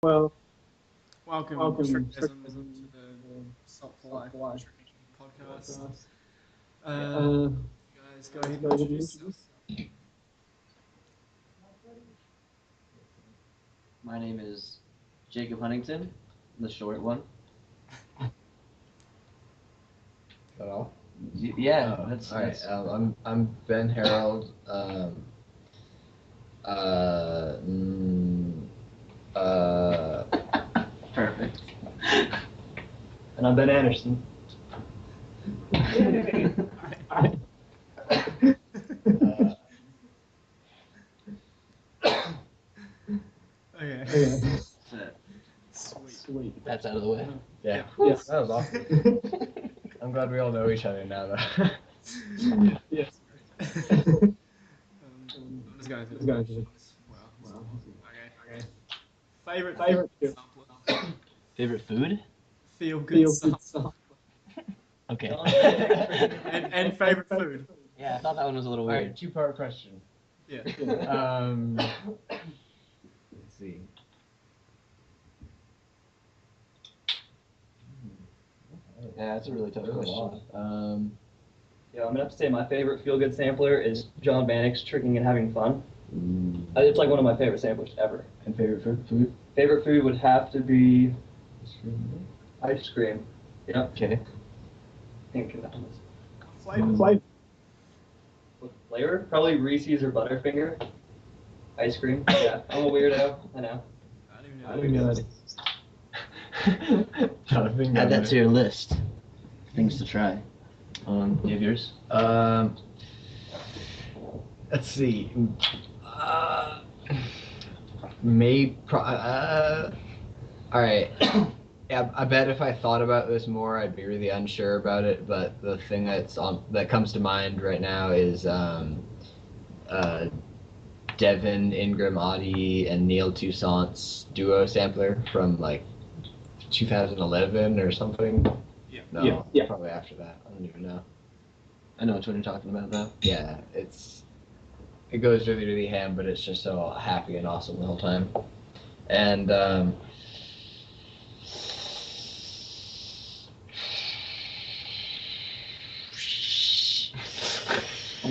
Welcome, TrickGasm, to the Salt4Life tricking podcast. You guys go ahead and introduce yourselves. My name is Jacob Huntington, the short one. That all? Yeah, that's all right. that's I'm Ben Herald. perfect. And I'm Ben Anderson. Okay. Sweet. That's out of the way. Yeah. Yes. That was awesome. I'm glad we all know each other now, though. Yes. I'm just going through the questions. Wow. Okay. Favorite sampler? Favorite food? Feel good sampler. Okay. And favorite food? Yeah, I thought that one was a little All weird. right, two-part question. Yeah. Let's see. Yeah, that's a really tough question. Yeah, I'm gonna have to say my favorite feel-good sampler is John Bannock's Tricking and Having Fun. It's like one of my favorite samplers ever. And favorite food? Favorite food would have to be ice cream. Yeah. Okay. I think that was. Flavor. With flavor? Probably Reese's or Butterfinger. Ice cream. Yeah, I'm a weirdo. I know. I didn't know that. Add that to your list. Things to try. You have yours? Let's see. All right. Yeah, I bet if I thought about this more, I'd be really unsure about it. But the thing that comes to mind right now is Devin Ingram Adi and Neil Toussaint's duo sampler from like 2011 or something. Yeah. No, Yeah. probably after that. I don't even know. I know which one you're talking about though. Yeah, it goes really, really ham, but it's just so happy and awesome the whole time. And Oh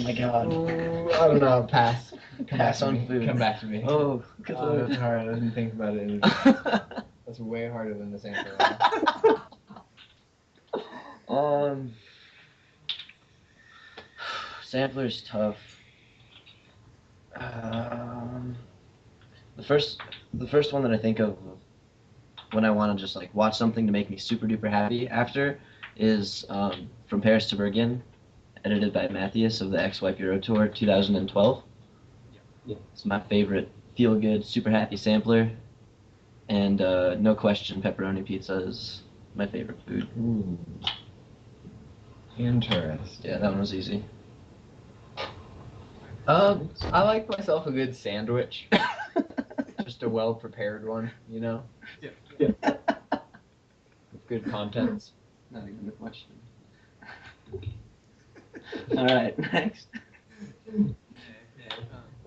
my god. I don't know. Pass. Pass on food. Come back to me. Oh, good lord. That's hard. I didn't think about it. That's way harder than the sampler. Sampler's tough. The first one that I think of when I want to just like watch something to make me super duper happy after is From Paris to Bergen, edited by Matthias of the X-Wipe Euro Tour 2012. Yeah. It's my favorite feel good, super happy sampler, and no question, pepperoni pizza is my favorite food. Ooh. Interesting. Yeah, that one was easy. I like myself a good sandwich. Just a well-prepared one, you know? Yeah. With good contents. Not even a question. All right, next.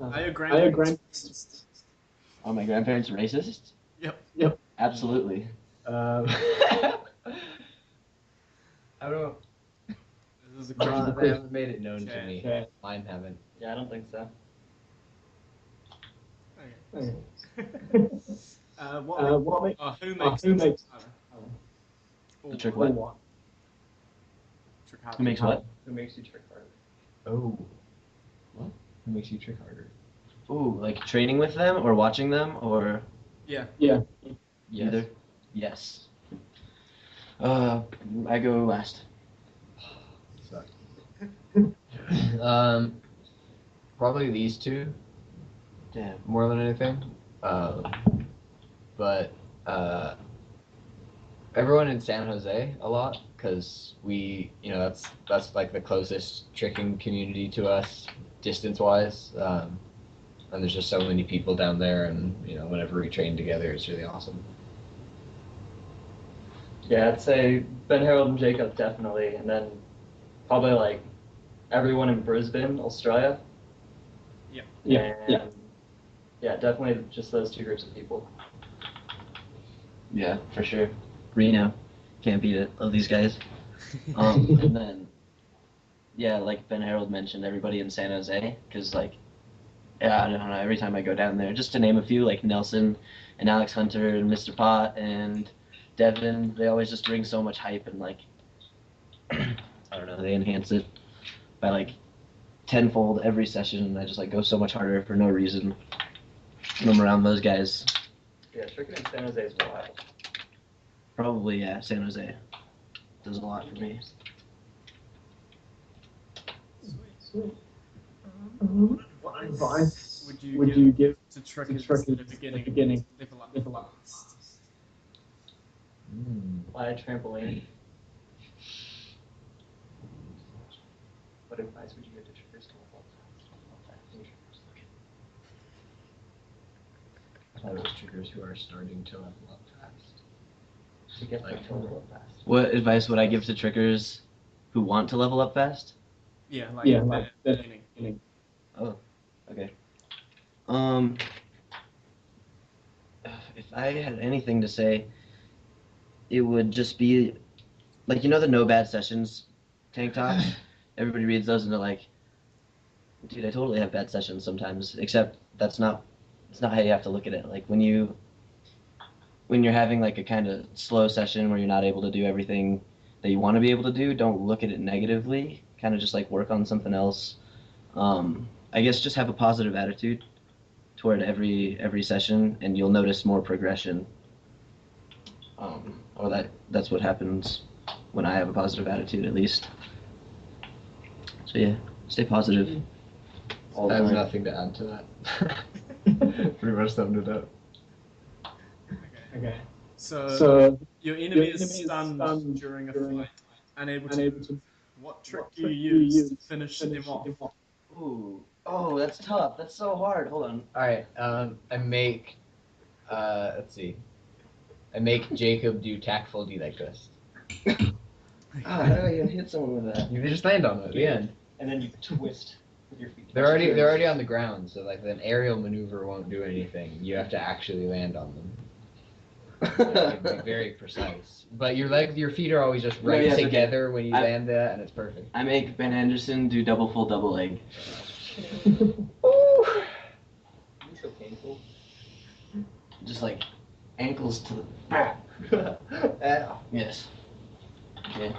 Are your grandparents? Are my grandparents racist? Yep. Absolutely. I don't know. This is a They question. haven't made it known to me. Okay. Mine haven't. Yeah, I don't think so. Okay. Who Who makes The trick what? Trick harder. Who makes what? Who makes you trick harder? Oh. What? Who makes you trick harder? Ooh, like training with them or watching them or Yeah. either? Yes. I go last. Suck. Probably these two. Damn. More than anything. But everyone in San Jose a lot, because that's like the closest tricking community to us distance-wise. And there's just so many people down there, and whenever we train together, it's really awesome. Yeah, I'd say Ben, Herald, and Jacob definitely, and then probably like everyone in Brisbane, Australia. Yeah. Yeah, definitely just those two groups of people. Yeah, for sure. Reno, can't beat it. Love these guys. And then, yeah, like Ben Herald mentioned, everybody in San Jose, because like, yeah, I don't know. Every time I go down there, just to name a few, like Nelson and Alex Hunter and Mr. Pot and Devin, they always just bring so much hype and like, I don't know, they enhance it by like tenfold every session, and I just like go so much harder for no reason when I'm around those guys. Yeah, tricking in San Jose is wild. Probably, yeah, San Jose does a lot for me. Sweet. What advice would you give to truckers at the beginning? Live a lot. Buy a trampoline. What advice would you give to truckers to level up? I thought it was triggers who are starting to level up fast. To get them to level up fast. What advice would I give to trickers who want to level up fast? Yeah, like the beginning. Oh, okay. If I had anything to say, it would just be like, you know, the no bad sessions tank tops. Everybody reads those and they're like, dude, I totally have bad sessions sometimes. Except it's not how you have to look at it. Like when you're having like a kind of slow session where you're not able to do everything that you want to be able to do, don't look at it negatively. Kind of just like work on something else. I guess just have a positive attitude toward every session, and you'll notice more progression. Or that's what happens when I have a positive attitude, at least. So yeah, stay positive. All I the have time. nothing to add to that. Pretty much summed it up. Okay. So your enemy is stunned during a fight, unable to move. What trick do you use to finish him off? Ooh. Oh, that's tough. That's so hard. Hold on. All right. I make. Let's see. I make Jacob do tactful D-leg twist. How do I even hit someone with that? You just land on it at the end. And then you twist with your feet. They're already on the ground, so like an aerial maneuver won't do anything. You have to actually land on them. Like, be very precise. But your feet are always just right together when you land that, and it's perfect. I make Ben Anderson do double full double leg. Ooh. It's so painful. Just like ankles to the. Yes. Okay.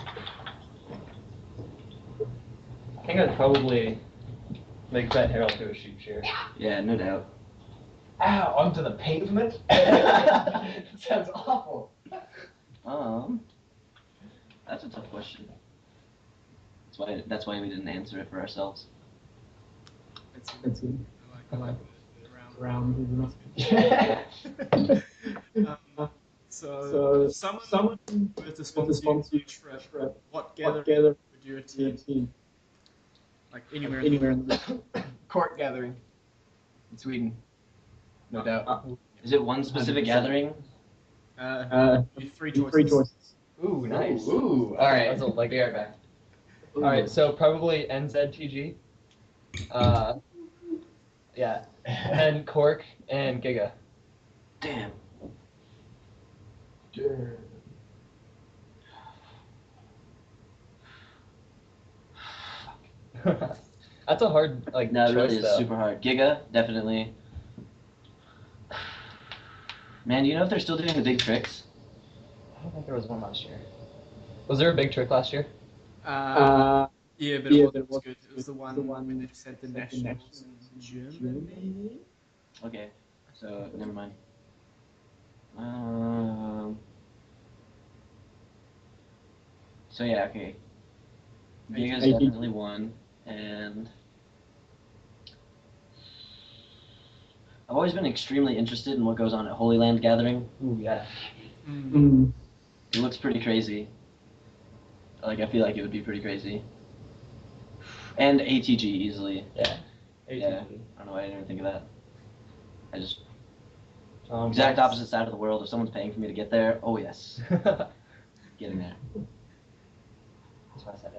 I think I'd probably make Ben Herald do a shoot share. Yeah, no doubt. Ow! Onto the pavement. That sounds awful. That's a tough question. That's why we didn't answer it for ourselves. It's good. I like round. So someone were to sponsor you trip. What gathering would you attend? Like anywhere in the Court gathering in Sweden. No doubt. Is it one specific 100%. gathering? three choices. Ooh, nice. Ooh. All right. That's like Be right back. All right, so probably NZTG. Yeah, and Cork and Giga. Damn. That's a hard No, it choice really is though. super hard. Giga, definitely. Man, do you know if they're still doing the big tricks? I don't think there was one last year. Was there a big trick last year? Yeah, but it was good. It was the one when they just had the nationals in Germany. Okay, so never mind. So yeah, okay. Giga's definitely one, and I've always been extremely interested in what goes on at Holy Land Gathering. Ooh, yeah. It looks pretty crazy. Like, I feel like it would be pretty crazy. And ATG easily. Yeah. Yeah. I don't know why I didn't even think of that. I just exact Exact opposite side of the world. If someone's paying for me to get there, oh yes, getting there. That's why I said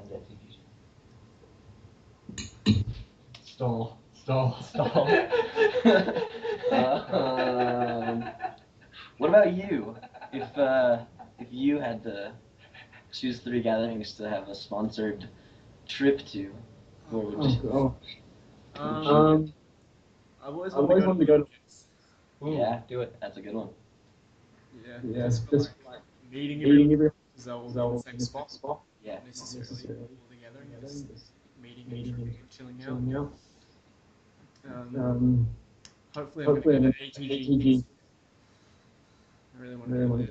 NZTG. Stall. What about you? if you had to choose 3 gatherings to have a sponsored trip to, where would you? I've always wanted to go to Olympics. Ooh, Yeah, do it. that's a good one. Yeah, just for like meeting everyone because they'll all be in the same spot. Yeah. Not necessarily all together and just meeting and drinking and chilling out. Hopefully I'm going to go to ATG. I really want to go there.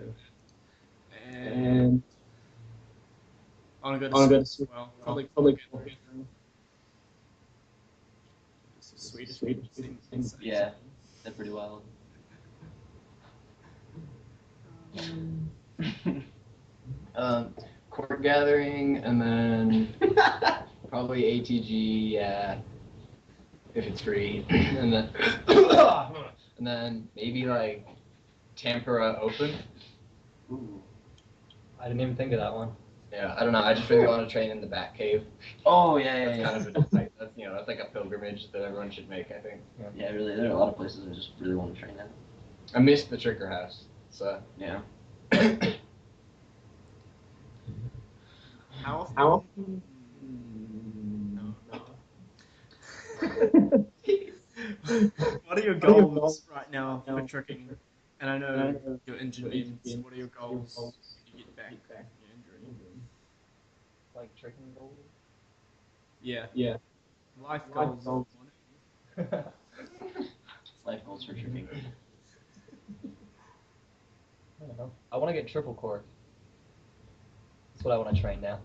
And I want to go to Sweden as well. Probably just a Swedish one seems insane. Yeah, they're pretty wild. Court gathering, and then probably ATG, if it's free, and then maybe like Tampere Open. Ooh. I didn't even think of that one. Yeah, I don't know. I just really want to train in the Bat Cave. Oh yeah. That's kind of that's like a pilgrimage that everyone should make, I think. Yeah, really. There are a lot of places I just really want to train at. I missed the Tricker House, so Yeah. How often? What are your goals right now for tricking? And I know you're injured, so what are your goals when you get back from your injury? Like tricking goals? Yeah. Life goals. Life goals for tricking. I don't know. I want to get triple cork. That's what I want to train now.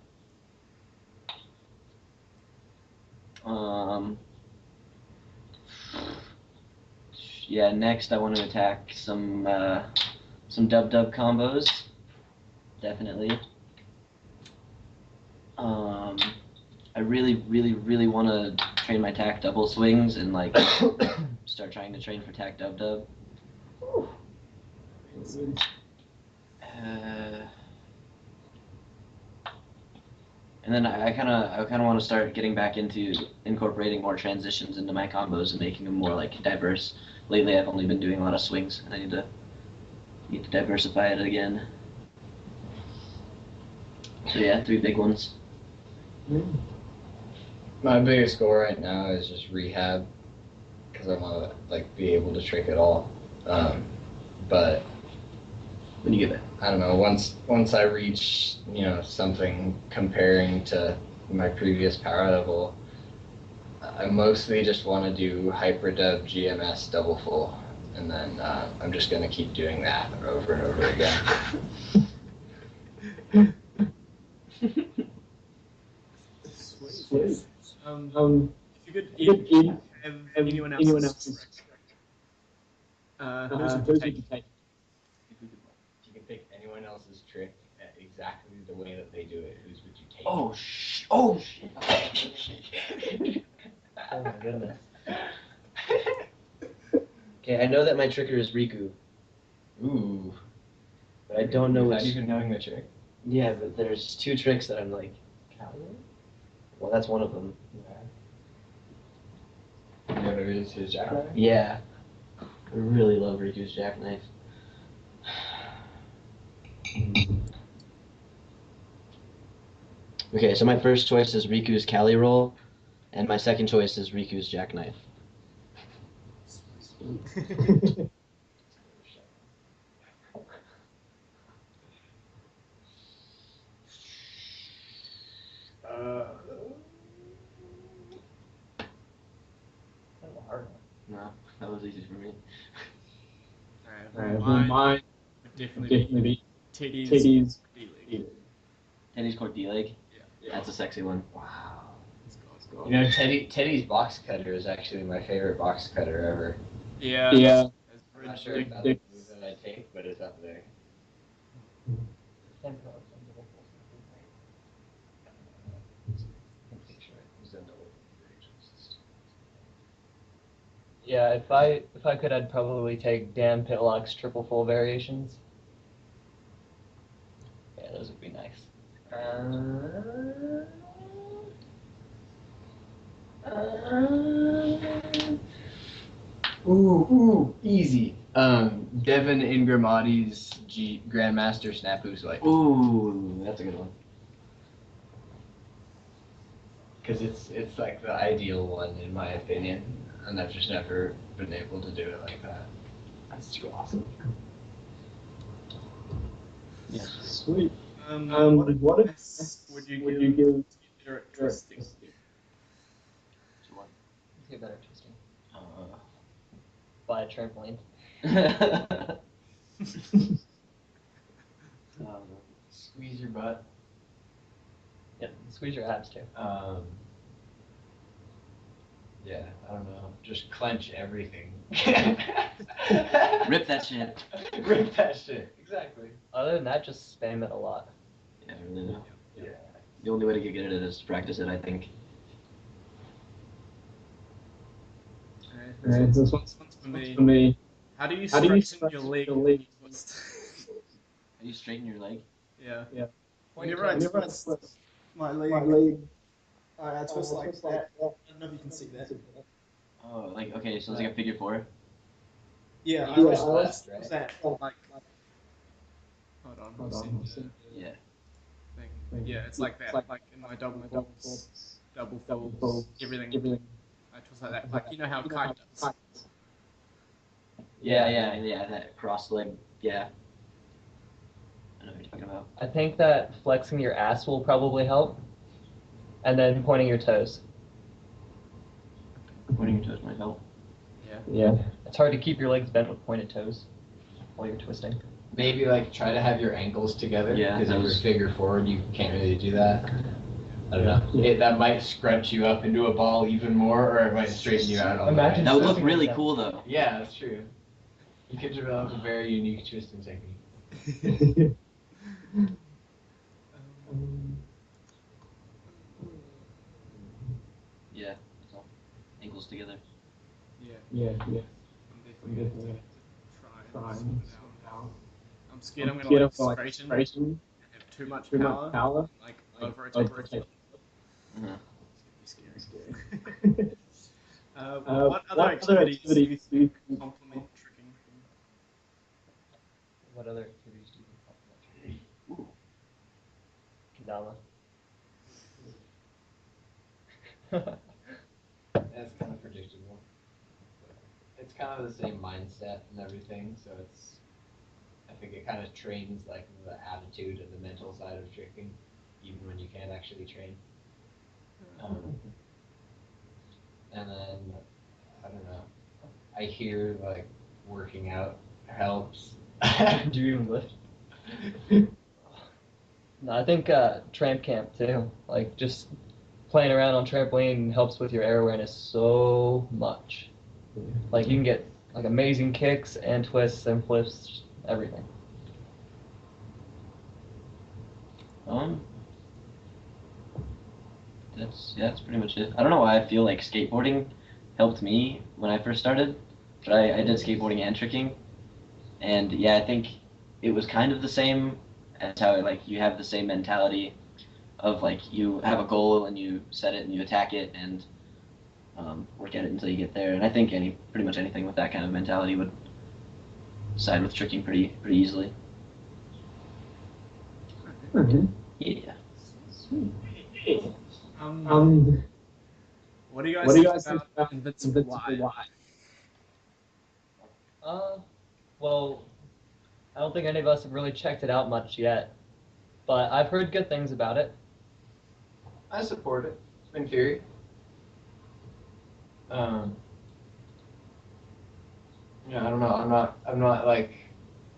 Yeah. Next, I want to attack some dub combos. Definitely. I really want to train my tack double swings and like start trying to train for tack dub. And then I kind of want to start getting back into incorporating more transitions into my combos and making them more like diverse. Lately, I've only been doing a lot of swings, and I need to diversify it again. So yeah, 3 big ones. my biggest goal right now is just rehab, because I want to like be able to trick it all. But When you get back. I don't know, once I reach, something comparing to my previous power level, I mostly just want to do hyperdub GMS double full, and then I'm just going to keep doing that over and over again. Sweet. If you could have anyone else's trick, whose would you take? If you could pick anyone else's trick at exactly the way that they do it, whose would you take? Oh shit! Oh my goodness. Okay, I know that my tricker is Riku, Ooh. but I don't know Without which. even knowing the trick. Yeah, but there's 2 tricks that I'm like. Well, that's one of them. The other is his jackknife? Yeah. I really love Riku's jackknife. Okay, so my first choice is Riku's Cali roll, and my second choice is Riku's jackknife. Kind of a hard one. No, that was easy for me. Mine would definitely be Teddy's D-League. Teddy's Court D-Leg? Yeah. That's a sexy one. Wow. Let's go. Teddy's box cutter is actually my favorite box cutter ever. Yeah. I'm not sure if that's the move that I take, but it's up there. Yeah, if I could, I'd probably take Dan Pitlock's triple full variations. Yeah, those would be nice. Ooh, easy. Devin Ingramati's Grandmaster Snapu Swipe. Ooh, that's a good one. Because it's like the ideal one in my opinion, and I've just never been able to do it like that. That's too awesome. Yeah. Sweet. What advice would you give to twisting? So what? Get better at twisting. Uh, Buy a trampoline. Squeeze your butt. Yep. Squeeze your abs too. Yeah, I don't know. Just clench everything. Rip that shit. Rip that shit. Exactly. Other than that, just spam it a lot. Yeah, I really do. Yeah. The only way to get good at it is to practice it, I think. Alright, this one's for me. How do you straighten your leg when you twist? How you straighten your leg? Yeah. Point your Whenever I toes. twist my leg, I twist like that. I don't know if you can see that. Oh, like, okay, so it's like a figure four? Yeah, I You always twist twist left, that. Like, hold on, I'll send you the Yeah. thing. Yeah, it's like that. Like in my double folds, everything. I twist like that. Like, you know how kite does. Yeah, that cross leg, yeah. I know what you're talking about. I think that flexing your ass will probably help, and then pointing your toes. Pointing your toes might help. Yeah. It's hard to keep your legs bent with pointed toes while you're twisting. Maybe like try to have your ankles together. Yeah, Because that if you're was- figure forward, you can't really do that. I don't know. That might scrunch you up into a ball even more, or it might straighten you out. Imagine That would look twisting really like that. cool, though. Yeah, that's true. You could develop a very unique twisting technique. Yeah, that's all. Ankles together. Yeah. I'm definitely gonna try and sort it out. I'm scared I'm gonna like straighten and have too much power, and, like over-rotate myself. Uh-huh. It's gonna be scary. What other activities do you think complement tricking? What other activities do you think complement? Ooh. Kendama. That's kind of predictable. It's kind of the same mindset and everything, so I think it kind of trains like the attitude and the mental side of tricking, even when you can't actually train. And then, I don't know, I hear like working out helps. Do you even lift? No, I think tramp camp too. Like just playing around on trampoline helps with your air awareness so much. Like you can get like amazing kicks and twists and flips, everything. That's pretty much it. I don't know why I feel like skateboarding helped me when I first started, but I did skateboarding and tricking, and yeah, I think it was kind of the same as how like you have the same mentality of like you have a goal and you set it and you attack it and work at it until you get there. And I think pretty much anything with that kind of mentality would side with tricking pretty easily. Yeah. What do you guys think about Invincible Live? Well, I don't think any of us have really checked it out much yet, but I've heard good things about it. I support it in theory. Yeah, I don't know. I'm not like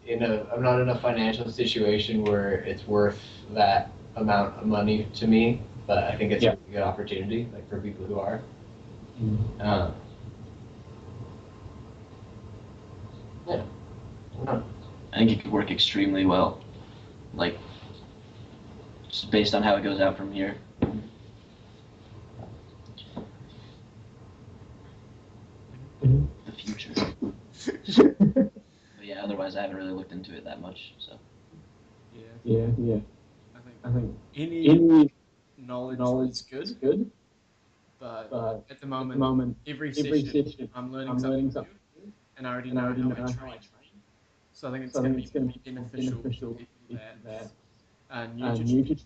I'm not in a financial situation where it's worth that amount of money to me, but I think it's a good opportunity, like for people who are. Yeah. I don't know. I think it could work extremely well, like just based on how it goes out from here. The future. But yeah, otherwise I haven't really looked into it that much. So. Yeah. I think any knowledge is good, but at the moment, every session I'm learning something new, and I already know how I train. So I think it's going to be more beneficial for people that are new to jiu-jitsu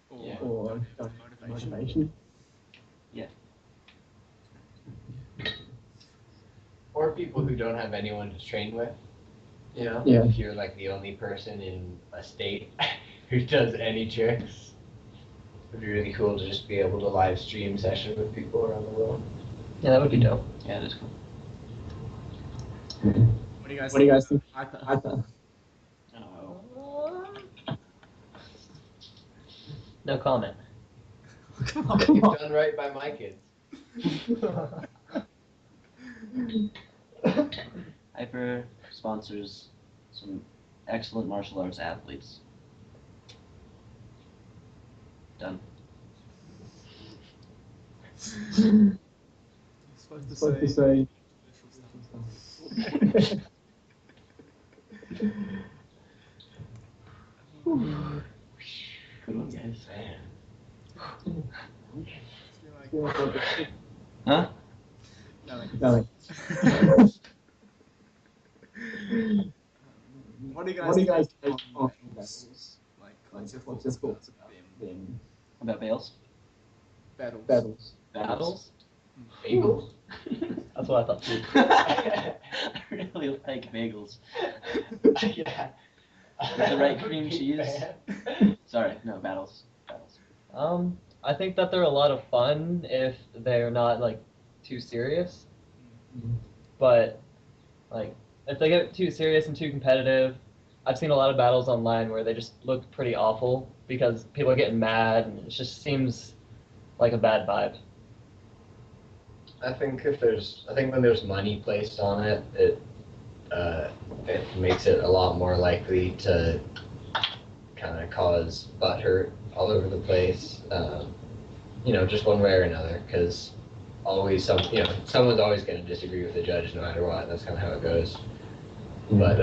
or don't have the motivation. Yeah. Or people who don't have anyone to train with. You know, Yeah. if you're like the only person in a state who does any tricks, it'd be really cool to just be able to live stream session with people around the world. Yeah, that would be dope. Yeah, it is cool. What do you guys think? Hyper. No comment. Come on. You've done right by my kids. Hyper sponsors some excellent martial arts athletes. Done. You're supposed to say Good one, guys. like, Huh? nothing. What do you guys take on battles? Like, what's your thoughts about them? About bales? Battles. Battles? Bagels? That's what I thought too. I really like bagels. Yeah. With the right cream cheese. Sorry, no, battles. I think that they're a lot of fun if they're not like too serious. But like if they get too serious and too competitive, I've seen a lot of battles online where they just look pretty awful because people are getting mad and it just seems like a bad vibe. I think when there's money placed on it, it makes it a lot more likely to kind of cause butt hurt all over the place. You know, just one way or another, because someone's always going to disagree with the judge no matter what. That's kind of how it goes. But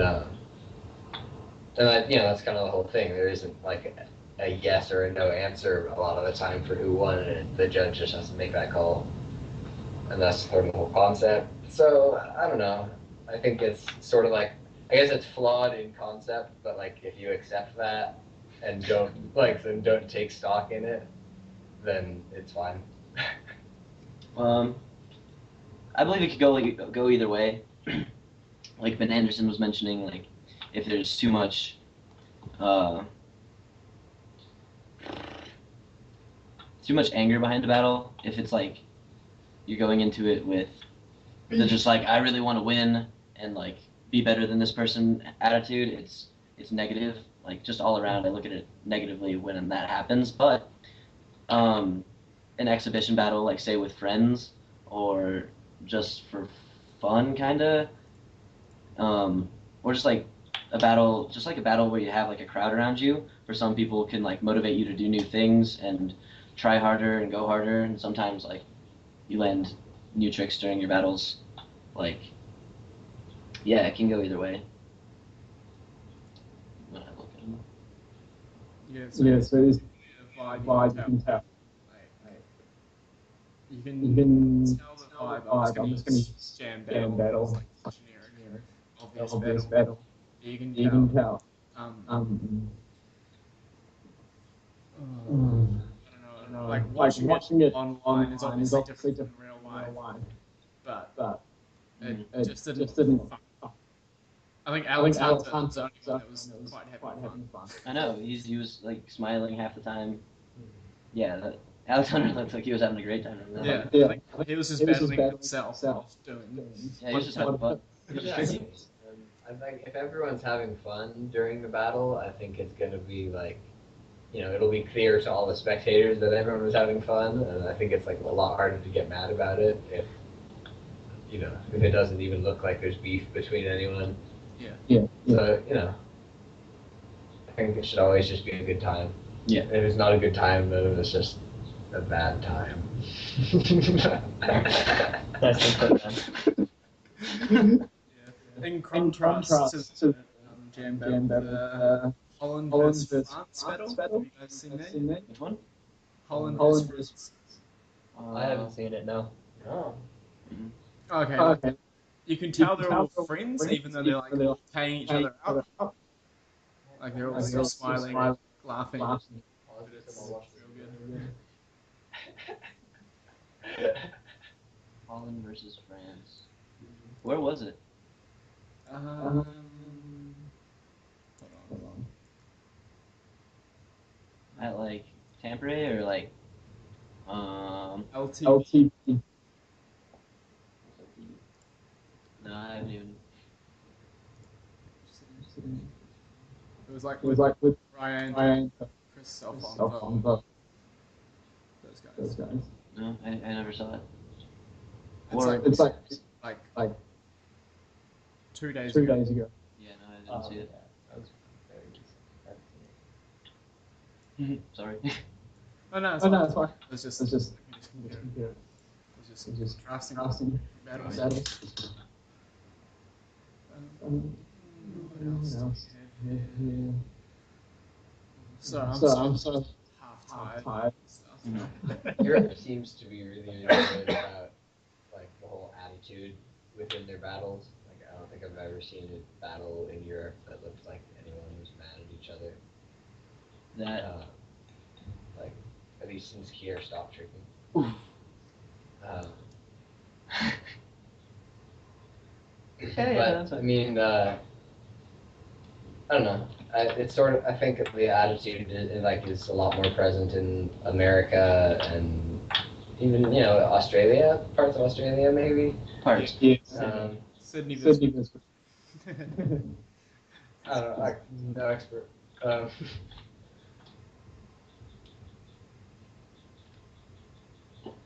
that's kind of the whole thing. There isn't like a yes or a no answer a lot of the time for who won, and the judge just has to make that call. And that's sort of the whole concept. So, I don't know. I think it's sort of like, I guess it's flawed in concept, but like if you accept that and don't take stock in it, then it's fine. I believe it could go either way. Like Ben Anderson was mentioning, like if there's too much anger behind a battle, if it's like you're going into it with the just like I really want to win and like be better than this person attitude, it's negative. Like just all around, I look at it negatively when that happens. But an exhibition battle, like say with friends or just for fun, kind of, or just like a battle where you have like a crowd around you, where some people can like motivate you to do new things and try harder and go harder, and sometimes like you land new tricks during your battles. Like, yeah, it can go either way. When I look at them. Yeah, so it is a vibe you can tell. You can tell the vibe. I'm just going to jam battle. Like generic, obvious battle. You can tell. I don't know. Like watching it online is obviously different from real life. But it just didn't. I think Alex Hunter was the only one that was quite having fun. I know, he was like smiling half the time. Yeah, Alex Hunter looked like he was having a great time. Yeah. I think he was just battling himself whilst doing. Yeah, he was just having fun. Exactly. I think if everyone's having fun during the battle, I think it's going to be like, it'll be clear to all the spectators that everyone was having fun, and I think it's like a lot harder to get mad about it if it doesn't even look like there's beef between anyone. Yeah. So, I think it should always just be a good time. Yeah. If it's not a good time, then it's just a bad time. Nice to put Yeah. In contrast to jam battle, Holland versus France battle. Have you guys seen that? Which one? Holland versus France. I haven't seen it, no. Oh. Okay. you can tell they're all friends, even though they're like all paying each other up. Like they're all still smiling, laughing. But it's real good. Holland versus France. Where was it? Hold on. At like Tampere or like LT. No, I haven't even. It was like with Ryan, Chris, Self-on those guys. No, I never saw it. It's like 2 days ago. Yeah, no, I didn't see it. That was very Sorry. Oh no, it's fine. It's just casting battles. What else? So I'm sort of half tired. Europe seems to be really, really good about like the whole attitude within their battles. Like I don't think I've ever seen a battle in Europe that looked like anyone was mad at each other. That like at least since Kier stopped tricking. But I mean, I don't know. It's sort of. I think the attitude is a lot more present in America and even Australia, parts of Australia maybe. parts. Sydney. I don't know. I'm no expert.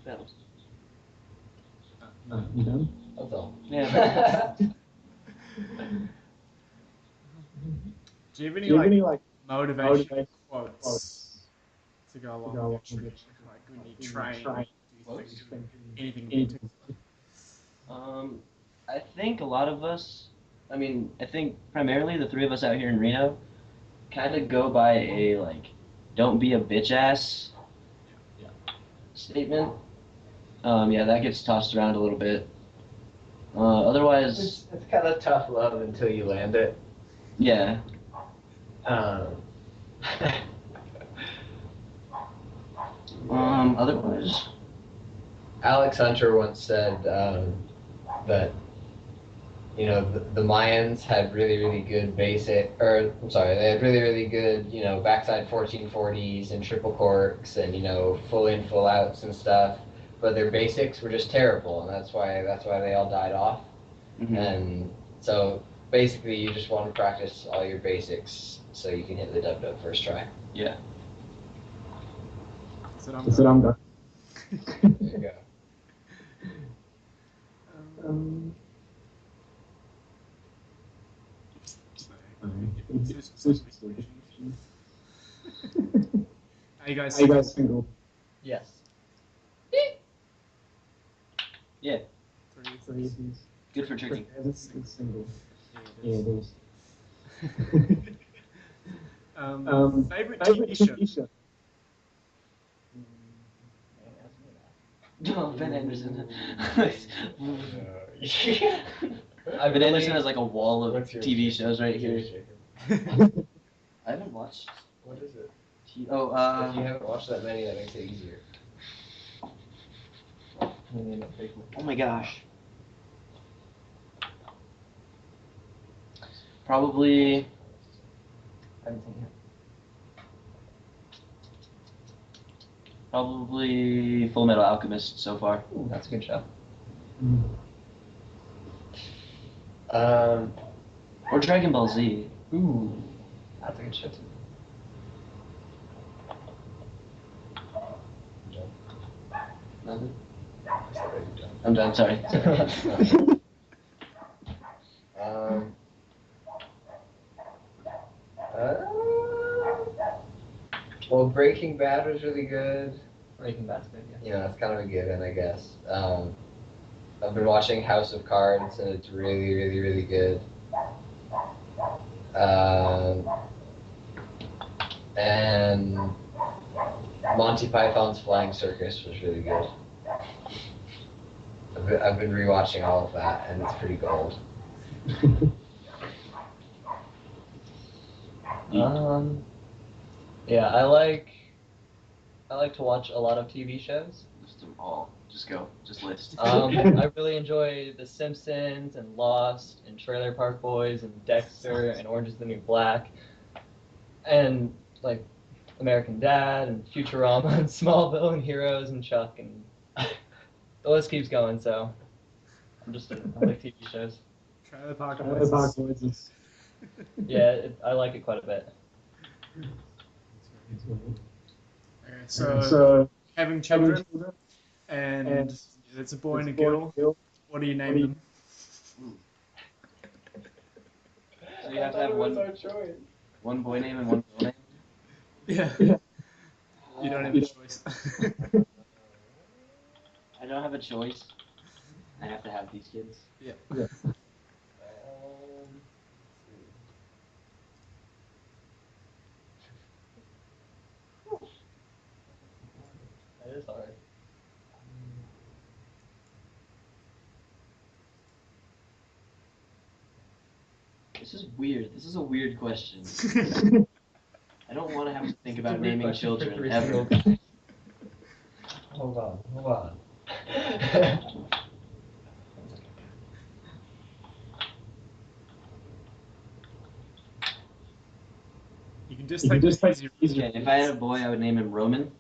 Battles. You done? That's all. Yeah. Do you have any like motivation quotes to go along with your training? Like when you train, do you think anything in particular? I think a lot of us. I mean, I think primarily the three of us out here in Reno kind of go by a like, don't be a bitch ass statement. Yeah, that gets tossed around a little bit. Otherwise, it's kind of tough love until you land it. Yeah. Otherwise, Alex Hunter once said that the Mayans had really, really good they had really, really good backside 1440s and triple corks and full in, full outs and stuff, but their basics were just terrible, and that's why they all died off. Mm-hmm. And so basically, you just want to practice all your basics so you can hit the dub first try. Yeah. That's what I'm done. There you go. Are you guys single? Yes. Yeah. Three. Good for tricking. It's single. Yeah, it is. Favorite TV show? Oh, Ben Anderson. Ben Anderson has like a wall of TV shows right here. I haven't watched. What is it? If you haven't watched that many, that makes it easier. Oh my gosh. Probably. I haven't seen it. Probably Full Metal Alchemist so far. Ooh, that's a good show. Or Dragon Ball Z. Ooh, that's a good show too. Nothing? I'm done, sorry. Well, Breaking Bad was really good. Breaking Bad's good, yeah. That's kind of a given, I guess. I've been watching House of Cards, and it's really, really, really good. And Monty Python's Flying Circus was really good. I've been rewatching all of that, and it's pretty gold. Yeah, I like to watch a lot of TV shows. List them all. Just go. Just list. I really enjoy The Simpsons and Lost and Trailer Park Boys and Dexter and Orange is the New Black and like American Dad and Futurama and Smallville and Heroes and Chuck and the list keeps going. So I like TV shows. Trailer Park Boys. Yeah, I like it quite a bit. Okay, so having children, and it's a boy and a girl. What do you name them? So you have to have one boy name and one girl name? Yeah. You don't have a choice. I don't have a choice. I have to have these kids. Yeah. That is hard. This is weird. This is a weird question. I don't want to have to think about naming children ever. Hold on. You can just take the easier. Okay, if I had a boy, I would name him Roman.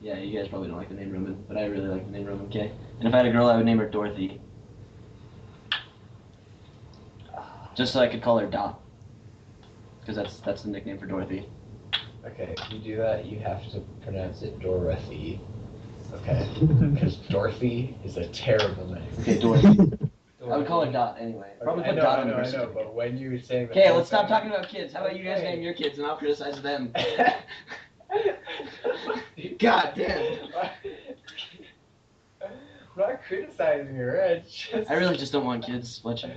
Yeah, you guys probably don't like the name Roman, but I really like the name Roman K. And if I had a girl, I would name her Dorothy. Just so I could call her Dot. Because that's the nickname for Dorothy. Okay, if you do that, you have to pronounce it Dorothy. Okay? Because Dorothy is a terrible name. Okay, Dorothy. I would call her Dot anyway. Probably Okay, put Dot on the I birth know, certificate. but when you were saying Okay, let's stop talking about kids. How about you guys name your kids and I'll criticize them? God damn. I'm not criticizing her, it's just... I really just don't want kids, Fletcher.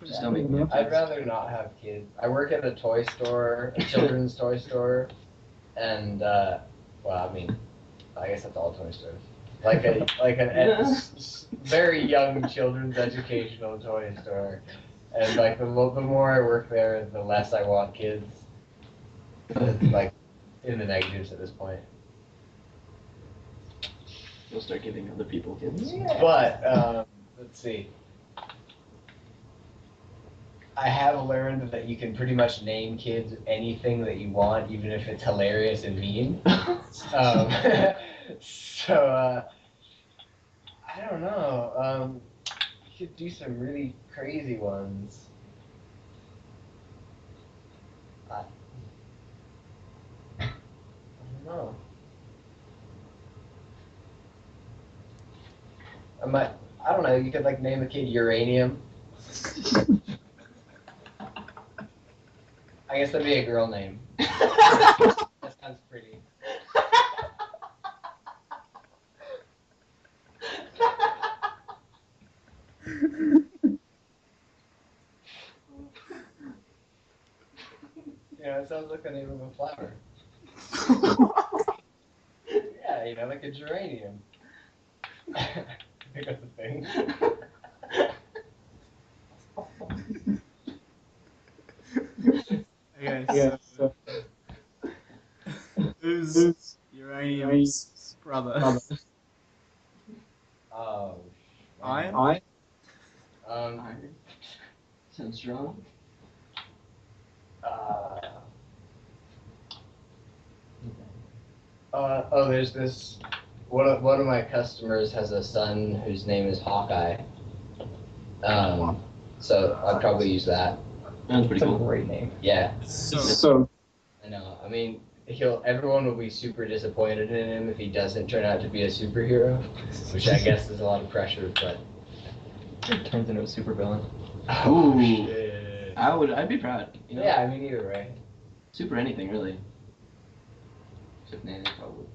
Just don't make me have kids. I'd rather not have kids. I work at a toy store, a children's toy store, and, well, I mean, I guess that's all toy stores. Like a very young children's educational toy store. And, like, the more I work there, the less I want kids. It's, like, in the negatives at this point. You'll start giving other people kids. Yeah. But, let's see. I have learned that you can pretty much name kids anything that you want, even if it's hilarious and mean. So, I don't know. You could do some really crazy ones. I don't know. I don't know, you could like name a kid Uranium. I guess that'd be a girl name. That sounds pretty. Yeah, it sounds like the name of a flower. Yeah, you know, like a geranium. I think that's a thing. Okay, so who's Uranium's brother? Oh. Iron? Iron. Sounds strong. There's this. One of my customers has a son whose name is Hawkeye. So I'd probably use that. Sounds pretty It's a cool. great name. Yeah. So I know. I mean, everyone will be super disappointed in him if he doesn't turn out to be a superhero, which I guess is a lot of pressure, but. It turns into a supervillain. Oh, Ooh. shit. I'd be proud. You know? Yeah, I mean, either way. Super anything, really. Except nanny, probably.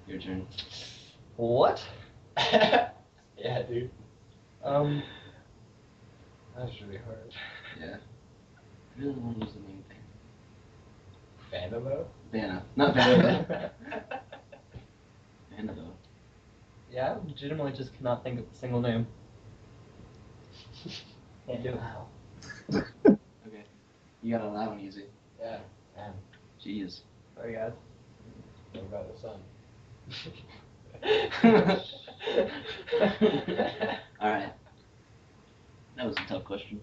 Your turn. What? Yeah, dude. That's really hard. Yeah. I really want to use the main thing. Vanilla? Vanna. Not Vanna. And though. Yeah, I legitimately just cannot think of a single name. Can't do it. Okay. You got that one easy. Yeah. Man. Jeez. Sorry, guys. What about the sun? Alright. That was a tough question.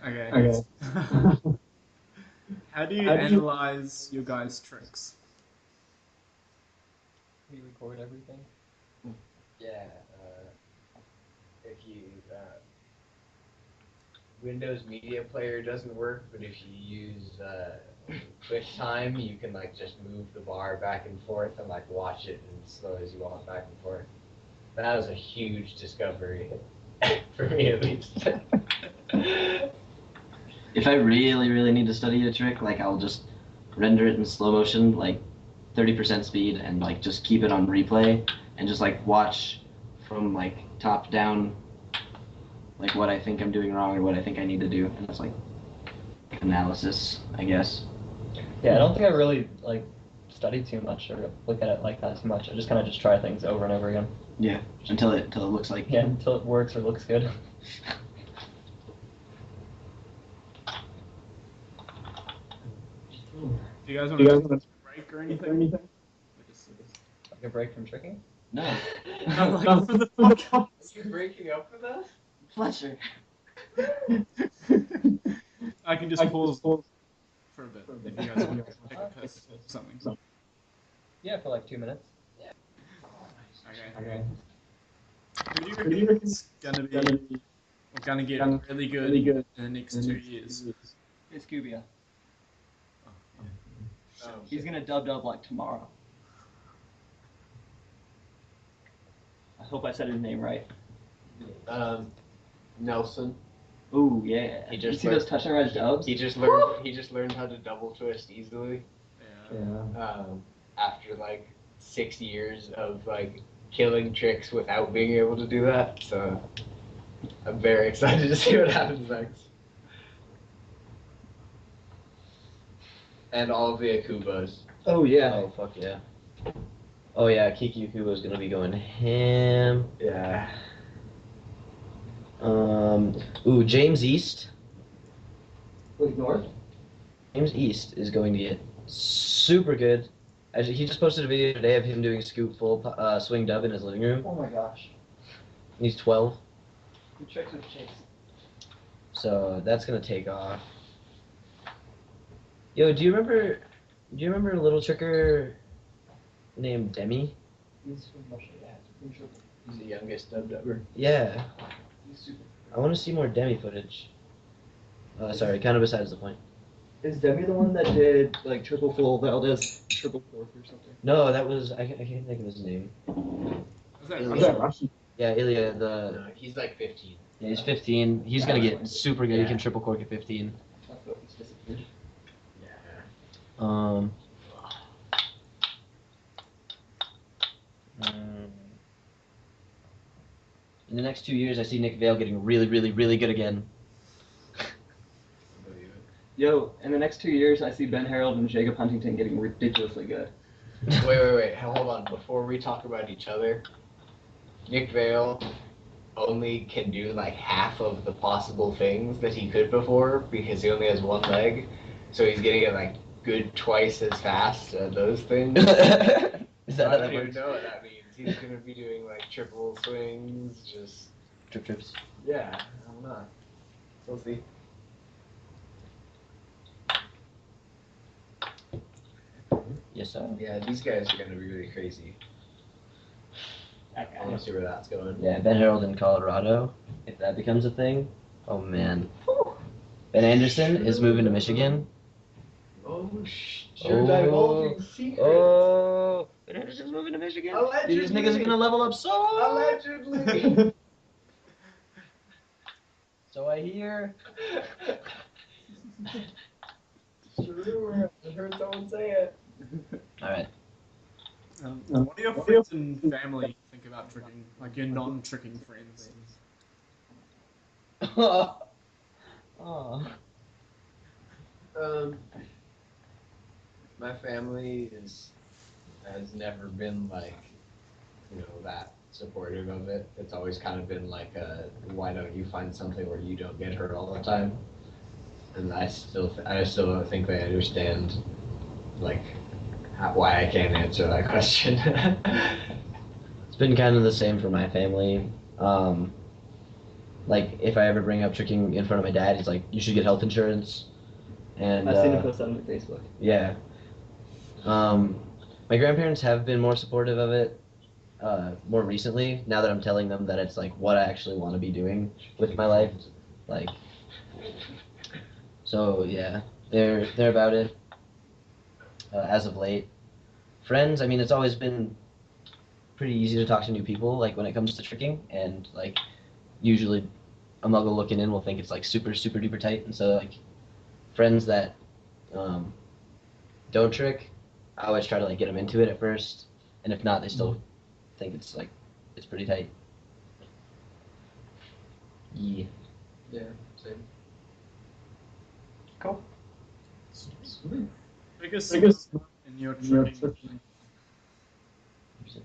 Okay. How do you analyze your guys' tricks? We record everything. Yeah. If you Windows Media Player doesn't work, but if you use QuickTime, you can like just move the bar back and forth and like watch it as slow as you want back and forth. That was a huge discovery for me, at least. If I really, really need to study a trick, like I'll just render it in slow motion, like 30% speed, and like just keep it on replay, and just like watch from like top down, like what I think I'm doing wrong or what I think I need to do, and it's like analysis, I guess. Yeah, I don't think I really like study too much or look at it like that too much. I just kind of just try things over and over again. Yeah, until it looks like. Yeah, until it works or looks good. Do you guys want to take a break or anything? Like a break from tricking? No. No, like for the podcast. Are you breaking up with us? Fletcher. I can just pause for a bit if you guys want to take a piss or something. Yeah, for like 2 minutes. Okay. Who do you reckon is gonna get really good in the next 2 years? It's Kubia. Oh, He's gonna dub like tomorrow. I hope I said his name right. Nelson. Ooh, yeah. He You just see those touching red dubs? He just learned how to double twist easily. Yeah. After like 6 years of like killing tricks without being able to do that. So I'm very excited to see what happens next. And all of the Akubas. Oh yeah. Oh fuck yeah. Oh yeah, Kiki Kubo's gonna be going ham. Yeah. Ooh, James East. Look north. James East is going to get super good. Actually, he just posted a video today of him doing scoop full swing dub in his living room. Oh my gosh. He's 12, The tricks with chase. so that's gonna take off. Yo, do you remember a little tricker named Demi? He's from Russia, yeah. He's from Triple. He's the youngest dubber. Yeah, He's super. I want to see more Demi footage. Sorry, kind of besides the point. Is Demi the one that did like triple full Valdez triple fourth or something? No, that was I can't think of his name. Was that Russian? Yeah, Ilya. No, he's like 15. Yeah, he's 15. He's gonna get super good. He can triple cork at 15. I thought he's disappeared. Yeah. In the next 2 years, I see Nick Vale getting really, really, really good again. Yo, in the next 2 years, I see Ben Herald and Jacob Huntington getting ridiculously good. Wait. Hold on. Before we talk about each other, Nick Vale only can do like half of the possible things that he could before because he only has one leg. So he's getting it like good twice as fast at those things. Is that I how don't that even works? know what that means. He's gonna be doing like triple swings, just Trips. yeah. I'm not. We'll see. Yes, sir. Yeah, these guys are gonna be really crazy. I want to see where that's going. Yeah, Ben Herald in Colorado. If that becomes a thing, oh man. Ben Anderson is moving to Michigan. Oh, you're divulging secrets. Oh, Ben Anderson's moving to Michigan. Allegedly. These niggas are gonna level up so. Allegedly. So I hear. Sure, I heard someone say it. All right. What do your friends and family think about tricking? Like your non-tricking friends? Oh. my family has never been like, that supportive of it. It's always kind of been like, why don't you find something where you don't get hurt all the time? And I still don't think they understand like why I can't answer that question. It's been kind of the same for my family. Like if I ever bring up tricking in front of my dad, he's like, "You should get health insurance." And I've seen him post that on Facebook. yeah. My grandparents have been more supportive of it more recently. Now that I'm telling them that it's like what I actually want to be doing with my life, like. So yeah, they're about it as of late. Friends, I mean, it's always been pretty easy to talk to new people, like when it comes to tricking, and like usually a muggle looking in will think it's like super super duper tight, and so like friends that don't trick, I always try to like get them into it at first, and if not, they still think it's like it's pretty tight. Yeah. Yeah, same. Cool. Biggest in your tricking.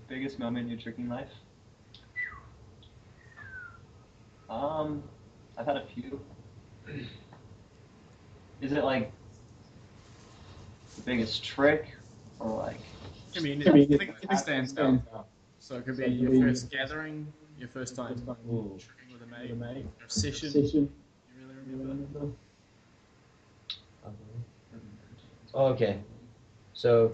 Biggest moment in your tricking life? I've had a few. Is it like the biggest trick, or like? I mean, anything stands out. So it could be your first gathering, your first time tricking with a mate, your session. You really remember? Oh, okay. So,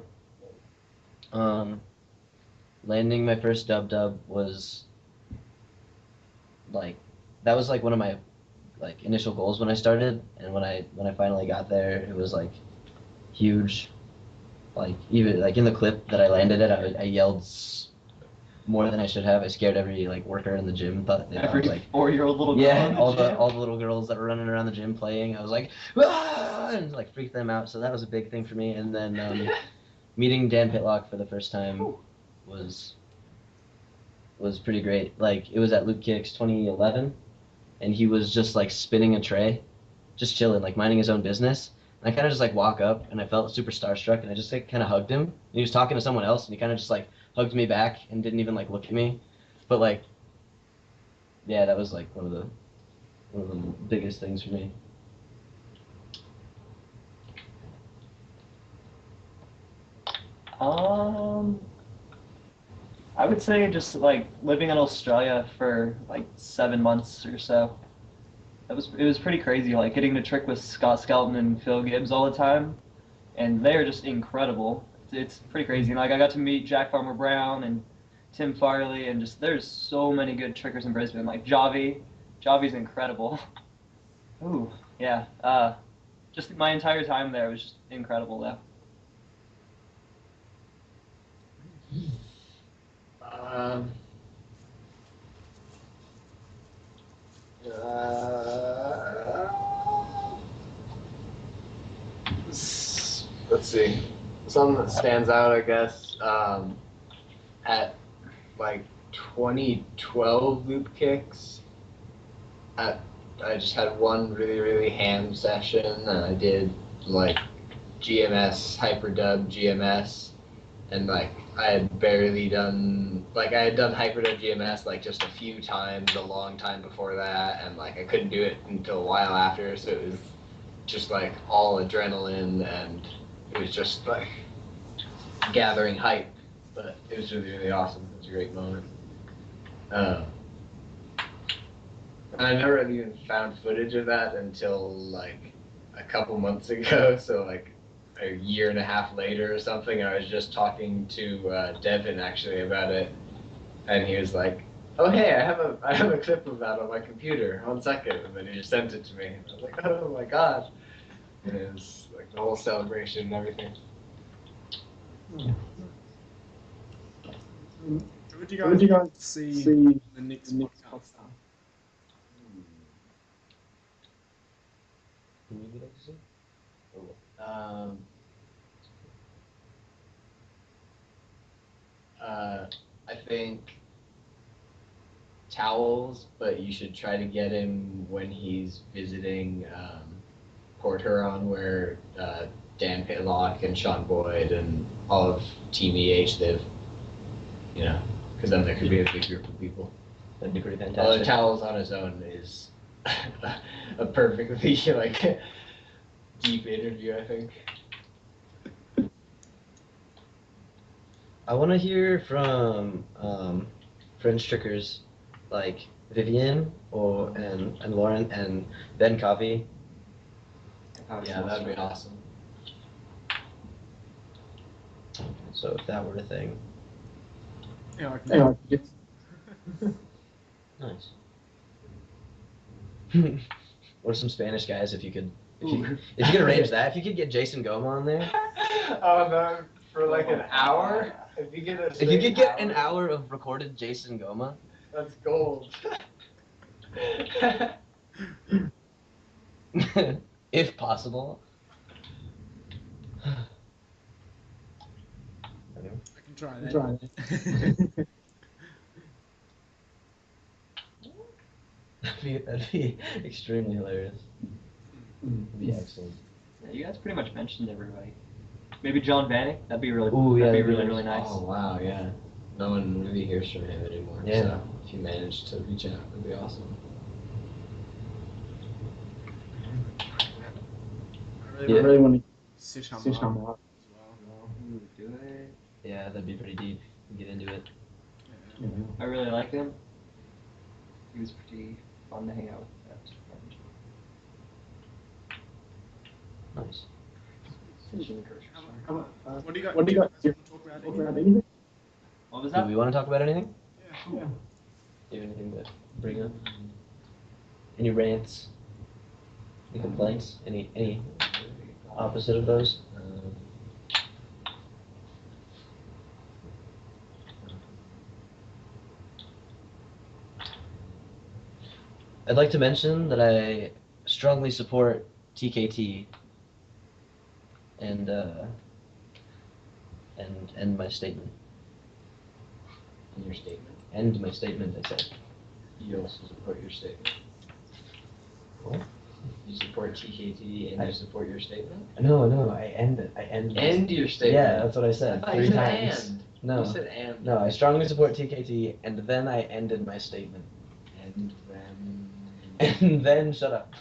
landing my first dub was like that was like one of my like initial goals when I started, and when I finally got there, it was like huge. Like even like in the clip that I landed at, I yelled more than I should have. I scared every like worker in the gym. Thought they Every thought, like 4-year-old little girl yeah, in the all gym? the little girls that were running around the gym playing. I was like, ah! And like freaked them out. So that was a big thing for me. And then meeting Dan Pitlock for the first time was pretty great. Like it was at Loop Kicks 2011, and he was just like spinning a tray, just chilling, like minding his own business. And I kind of just like walk up, and I felt super starstruck, and I just like kind of hugged him. And he was talking to someone else, and he kind of just like hugged me back and didn't even like look at me. But like, yeah, that was like one of the biggest things for me. I would say just like living in Australia for like 7 months or so. It was pretty crazy, like getting to trick with Scott Skelton and Phil Gibbs all the time, and they are just incredible. It's pretty crazy. And like I got to meet Jack Farmer Brown and Tim Farley, and just there's so many good trickers in Brisbane. Like Javi's incredible. Ooh, yeah. Just my entire time there was just incredible, though. Um, let's see. Something that stands out, I guess, at like 2012 Loop Kicks, I just had one really, really ham session, and I did like GMS, Hyperdub GMS, and like I had barely done, like I had done Hyperdub GMS like just a few times a long time before that, and like I couldn't do it until a while after, so it was just like all adrenaline, and it was just like gathering hype, but it was really, really awesome. It was a great moment. And I never really even found footage of that until like a couple months ago, so like a year and a half later or something. I was just talking to Devin actually about it, and he was like, "Oh hey, I have a clip of that on my computer. 1 second," and then he just sent it to me. And I was like, "Oh my god!" And it was like the whole celebration and everything. Would you guys see the next podcast? Who would you like to see? I think Towels, but you should try to get him when he's visiting Port Huron, where Dan Pitlock and Sean Boyd and all of Team EH, they've, you know, because then there could be a big group of people. That'd be pretty Although fantastic. Towels on his own is a perfectly like deep interview, I think. I want to hear from French trickers like Vivian and Lauren and Ben Coffey. Yeah, that'd be awesome. So if that were a thing, Yeah, I can get. nice. Or some Spanish guys, if you could arrange that. If you could get Jason Goma on there. Oh no, for like an hour? If you If you could get an hour of recorded Jason Goma. that's gold. If possible. I can try that. That'd be extremely hilarious. That'd be excellent. Yeah, you guys pretty much mentioned everybody. Maybe John Vanek. That'd be really. Ooh, yeah, that'd be that'd be really nice. nice. Oh wow, yeah. No one really hears from him anymore. Yeah. So if you manage to reach out, that'd be awesome. I Yeah. really want to sit on Sit as well. Ooh, do it. Yeah, that'd be pretty deep. Get into it. Yeah. I really like him. He was pretty fun to hang out with. Nice. What do you got? What do you got? Do you want to talk about anything? What was Do that? we want to talk about anything? Yeah. Do you have anything to bring up? Any rants? Any complaints? Any opposite of those? I'd like to mention that I strongly support TKT and end my statement. In your statement, End my statement, I said. you also support your statement. What? You support TKT and you support your statement. No, I end it. I end. End your statement. Yeah, that's what I said. I thought you 3 said times. and. No. You said and. No, I strongly support TKT, and then I ended my statement. And then. And then shut up.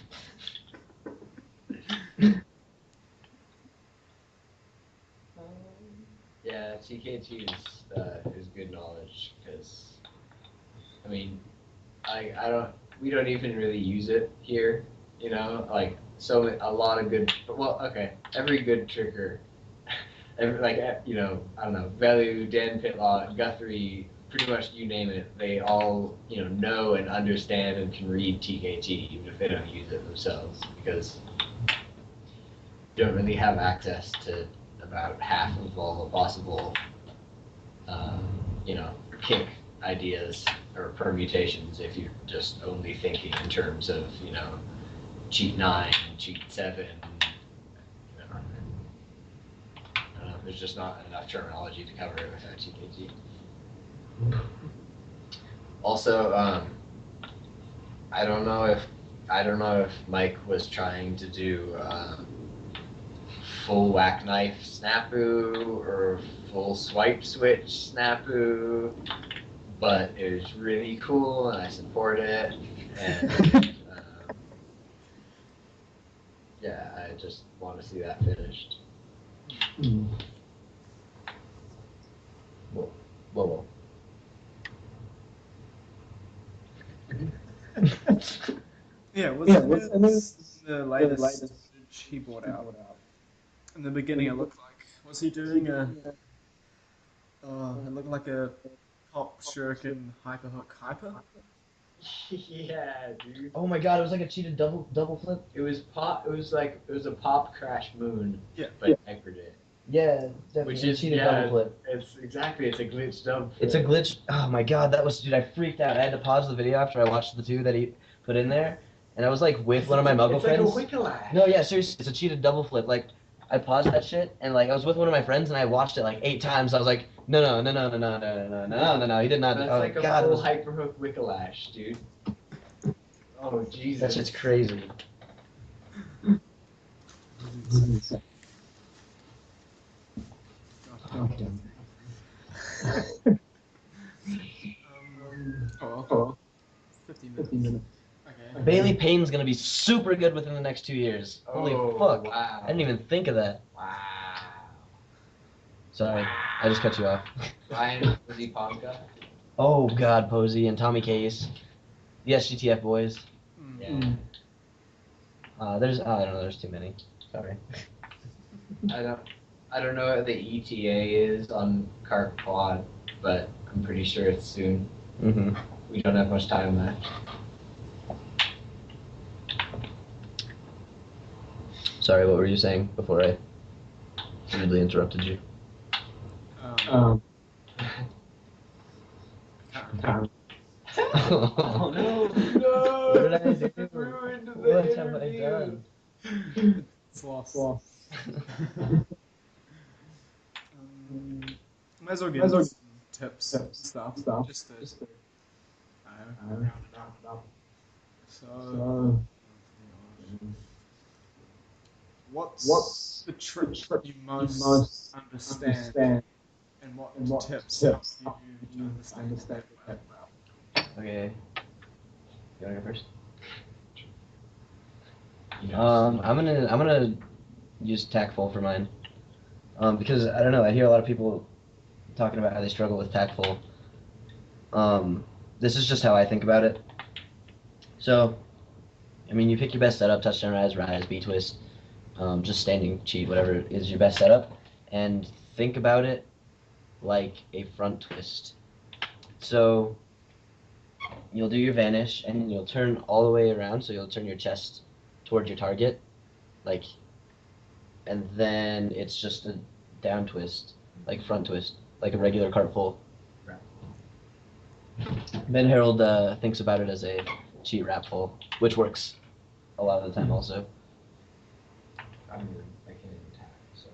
Yeah, TKT is good knowledge because, I mean, we don't even really use it here, you know, like a lot of good, well, okay, every good tricker, you know, I don't know, Value, Dan Pitlaw, Guthrie, pretty much you name it, they all, you know and understand and can read TKT even if they don't use it themselves because you don't really have access to about half of all the possible, you know, kick ideas or permutations if you're just only thinking in terms of, you know, cheat 9, cheat 7, you know. I don't know, there's just not enough terminology to cover it without TKT. Also, I don't know if Mike was trying to do full whack knife snafu or full swipe switch snafu, but it was really cool and I support it. And yeah, I just want to see that finished. Whoa. Yeah, what's the latest footage he brought out? In the beginning, it looked like, was he doing it looked like a pop shuriken hyperhook hyper? Yeah, dude. Oh my god, it was like a cheated double flip. It was a pop crash moon, Yeah. but hypered it. Yeah, definitely. Which is cheated double flip. It's a glitch double flip. It's a glitch. Oh my god, dude, I freaked out. I had to pause the video after I watched the 2 that he put in there, and I was like with one of my Muggle friends. It's like a whiplash. No, yeah, seriously, it's a cheated double flip. Like, I paused that shit, and like I was with one of my friends, and I watched it like 8 times. I was like, no, he did not. That's Oh like a god, full hyperhook whiplash, dude. Oh Jesus. that shit's crazy. Oh, 50 minutes. Okay. Bailey Payne's gonna be super good within the next 2 years. Holy fuck! Wow. I didn't even think of that. Wow. Sorry, I just cut you off. Ryan Posey Ponka. Oh God, Posey and Tommy Case, the SGTF boys. Yeah. There's I don't know. There's too many. Sorry. I don't know what the ETA is on Carp Quad, but I'm pretty sure it's soon. Mm-hmm. We don't have much time left. Sorry, what were you saying before I rudely interrupted you? Um, Oh no! What did I do? Ruined the What have I interview. done? it's lost. Might as well get into some tips and stuff. Just to round it up. So, what's the trick you most understand, and what tips help you to understand it well? Okay. You wanna go first? Yes. I'm gonna use tactful for mine. Because I don't know, I hear a lot of people talking about how they struggle with tactful. This is just how I think about it. So, I mean, you pick your best setup: touchdown rise, B twist, just standing cheat, whatever is your best setup, and think about it like a front twist. So you'll do your vanish and you'll turn all the way around, so you'll turn your chest towards your target, like, and then it's just a down twist, like front twist, like a regular cart pull. Then Herald thinks about it as a cheat wrap pull, which works a lot of the time also. I can't even tap, so.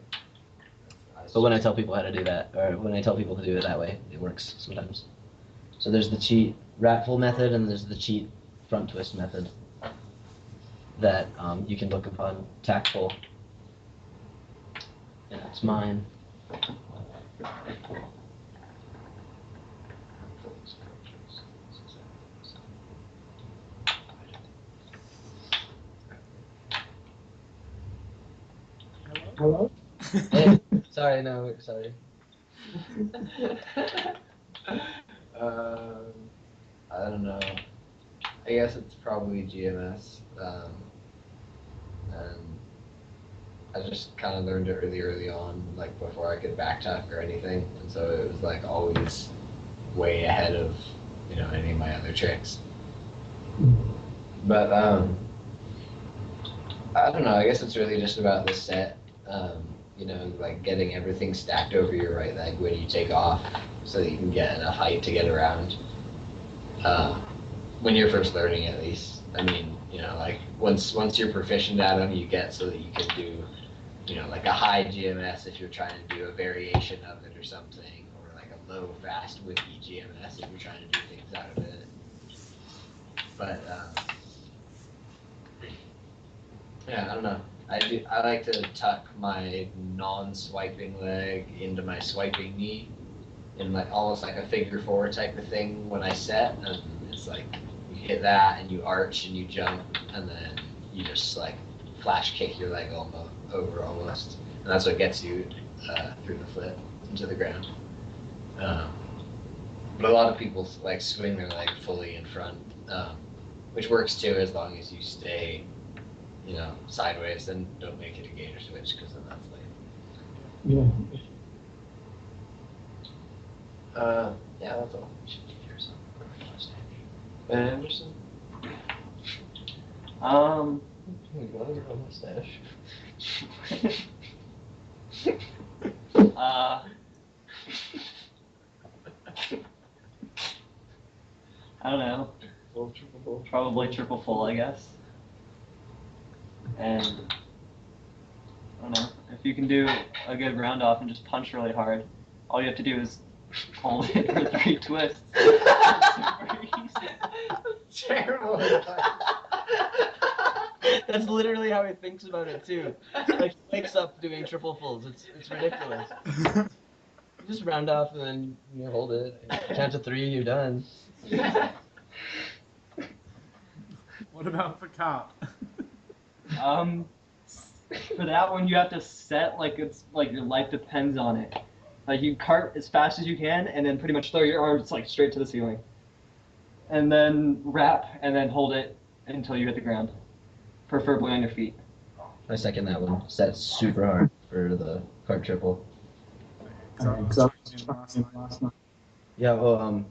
But when I tell people how to do that, or when I tell people to do it that way, it works sometimes. So there's the cheat wrap pull method, and there's the cheat front twist method that you can look upon tactful. And that's mine. Hello? Hey, sorry, no, sorry. I don't know. I guess it's probably GMS. And I just kind of learned it really early on, like before I could back tuck or anything, and so it was like always way ahead of any of my other tricks. But I don't know. I guess it's really just about the set. Like getting everything stacked over your right leg when you take off, so that you can get enough height to get around. When you're first learning, at least. I mean, like once you're proficient at them, you get so that you can do, like a high GMS if you're trying to do a variation of it or something, or like a low fast whippy GMS if you're trying to do things out of it. But yeah, I don't know. I like to tuck my non-swiping leg into my swiping knee, in like almost like a figure four type of thing when I set, and it's like you hit that and you arch and you jump, and then you just like flash kick your leg over almost, and that's what gets you through the flip into the ground. But a lot of people like swing their leg fully in front, which works too as long as you stay sideways, and don't make it a gator switch, because then that's lame. Yeah, that's all. You should keep yours on. Anderson? Mustache. I don't know. Probably triple full, I guess. And I don't know, if you can do a good round off and just punch really hard, all you have to do is hold it for 3 twists. Super easy. Terrible. That's literally how he thinks about it too. Like he wakes up doing triple fulls. It's ridiculous. just round off and then you hold it. Count to 3, you're done. What about for carp? For that one, you have to set like it's like your life depends on it. Like you cart as fast as you can, and then pretty much throw your arms like straight to the ceiling, and then wrap, and then hold it until you hit the ground, preferably on your feet. I second that one. Set super hard for the card triple. Because I was trying last night. Yeah, well, I'm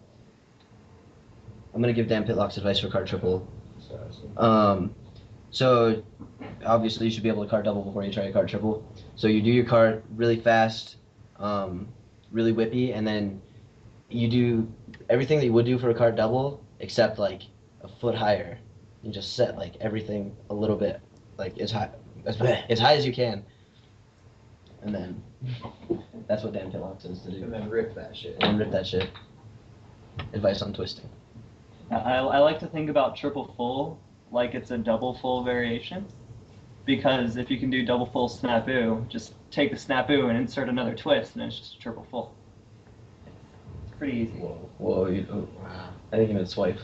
gonna give Dan Pitlock's advice for card triple. So obviously you should be able to card double before you try a card triple. So you do your card really fast, really whippy, and then you do everything that you would do for a card double, except like a foot higher. You just set like everything a little bit, like as high as you can, and then that's what Dan Pitlock says to do. And then rip that shit. And then rip that shit. Advice on twisting. I like to think about triple full like it's a double full variation, because if you can do double full snafu, just take the snafu and insert another twist, and it's just a triple full. It's pretty easy. Whoa, Wow. I think you meant swipe.